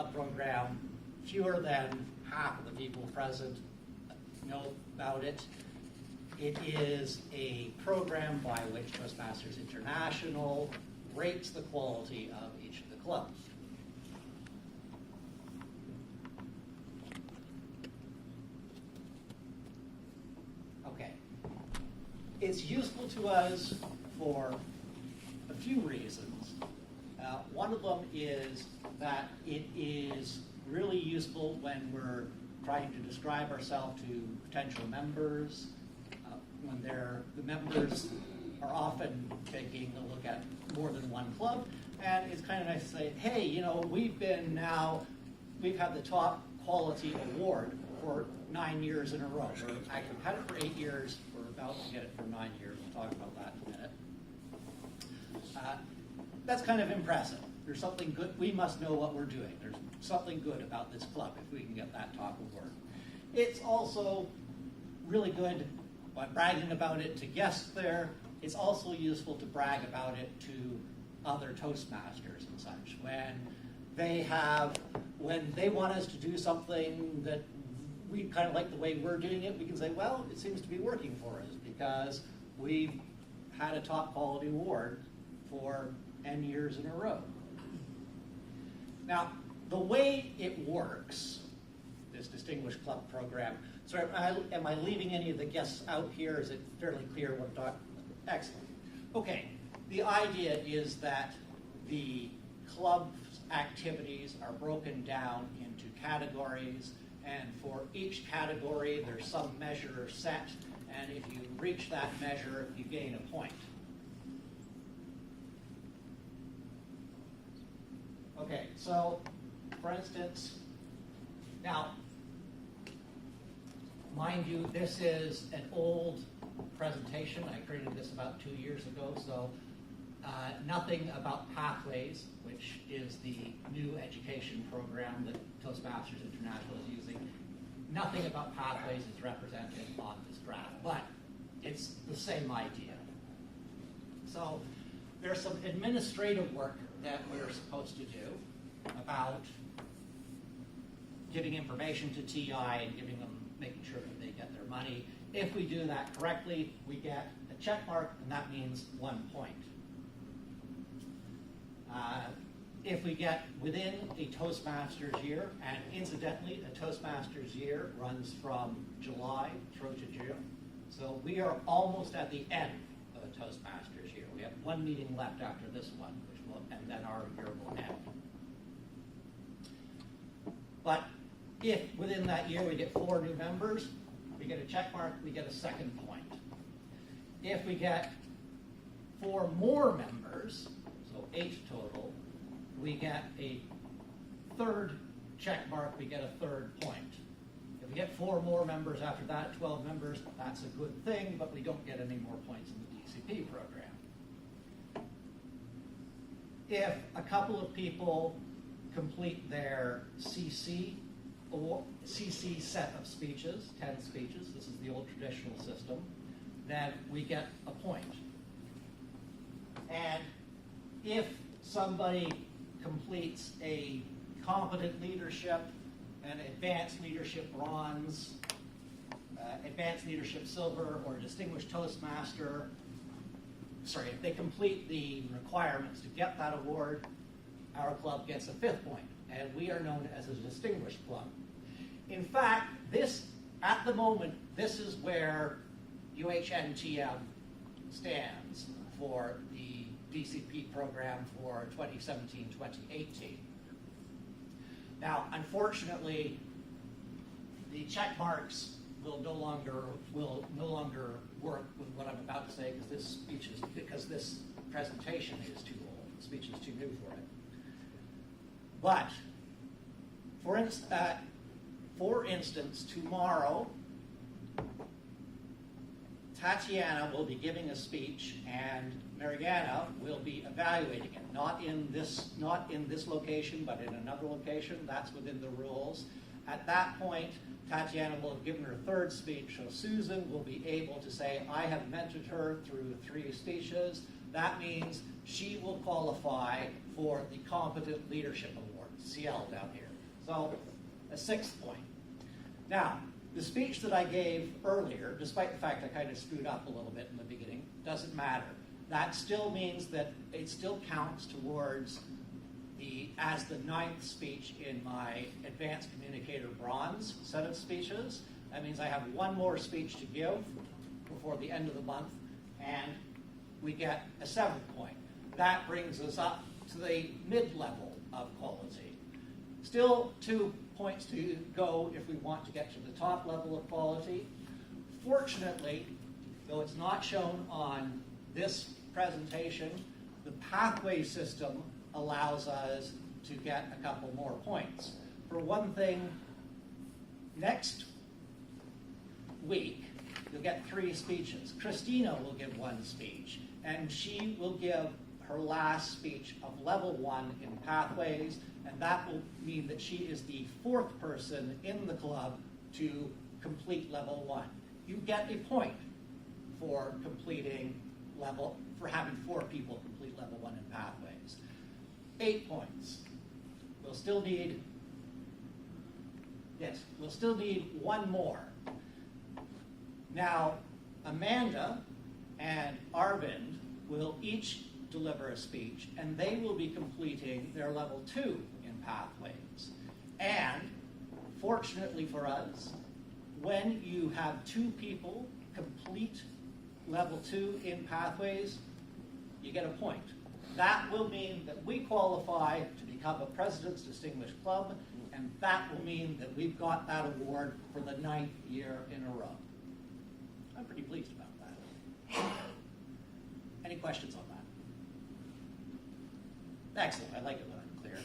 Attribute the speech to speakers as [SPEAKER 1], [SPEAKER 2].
[SPEAKER 1] club program. Fewer than half of the people present know about it. It is a program by which Toastmasters International rates the quality of each of the clubs. Okay. It's useful to us for a few reasons. One of them is that it is really useful when we're trying to describe ourselves to potential members, when the members are often taking a look at more than one club, and it's kind of nice to say, hey, you know, we've had the top quality award for 9 years in a row. We've had it for 8 years. We're about to get it for 9 years. We'll talk about that in a minute. That's kind of impressive. There's something good. We must know what we're doing. There's something good about this club if we can get that top award. It's also really good by bragging about it to guests there. It's also useful to brag about it to other Toastmasters and such. When they want us to do something that we kind of like the way we're doing it, we can say, well, it seems to be working for us because we've had a top quality award for N years in a row. Now, the way it works, this Distinguished Club program, sorry, am I leaving any of the guests out here? Is it fairly clear what I'm talking about? Excellent. Okay, the idea is that the club's activities are broken down into categories, and for each category there's some measure set, and if you reach that measure, you gain a point. Okay, so for instance, now, mind you, this is an old presentation. I created this about 2 years ago, so nothing about Pathways, which is the new education program that Toastmasters International is using. Nothing about Pathways is represented on this graph, but it's the same idea. So there's some administrative work that we're supposed to do about giving information to TI and making sure that they get their money. If we do that correctly, we get a check mark, and that means 1 point. If we get within a Toastmasters year, and incidentally, a Toastmasters year runs from July through to June, so we are almost at the end of a Toastmasters year. We have one meeting left after this one, and then our year will end. But if within that year we get 4 new members, we get a check mark, we get a second point. If we get 4 more members, so 8 total, we get a third check mark, we get a third point. If we get 4 more members after that, 12 members, that's a good thing, but we don't get any more points in the DCP program. If a couple of people complete their CC set of speeches, 10 speeches, this is the old traditional system, then we get a point. And if somebody completes a competent leadership, an advanced leadership bronze, advanced leadership silver, or distinguished Toastmaster, if they complete the requirements to get that award, our club gets a 5th point, and we are known as a distinguished club. In fact, at the moment, this is where Uhn-Tm stands for the DCP program for 2017-2018. Now, unfortunately, the check marks will no longer work with what I'm about to say because this presentation is too old. The speech is too new for it. But for instance, tomorrow, Tatiana will be giving a speech, and Mariana will be evaluating it. Not in this location, but in another location. That's within the rules. At that point, Tatiana will have given her 3rd speech, so Susan will be able to say, I have mentored her through 3 speeches. That means she will qualify for the Competent Leadership Award, CL down here. So a 6th point. Now, the speech that I gave earlier, despite the fact I kind of screwed up a little bit in the beginning, doesn't matter. That still means that it still counts towards as the 9th speech in my Advanced Communicator Bronze set of speeches. That means I have one more speech to give before the end of the month, and we get a 7th point. That brings us up to the mid-level of quality. Still 2 points to go if we want to get to the top level of quality. Fortunately, though it's not shown on this presentation, the pathway system allows us to get a couple more points. For one thing, next week, you'll get 3 speeches. Christina will give 1 speech, and she will give her last speech of level 1 in pathways, and that will mean that she is the 4th person in the club to complete level 1. You get a point for for having 4 people complete level 1 in pathways. 8 points. We'll still need 1 more. Now, Amanda and Arvind will each deliver a speech, and they will be completing their level 2 in pathways. And fortunately for us, when you have 2 people complete level 2 in pathways, you get a point. That will mean that we qualify to become a President's Distinguished Club, and that will mean that we've got that award for the 9th year in a row. I'm pretty pleased about that. Any questions on that? Excellent. I like it when I'm clear.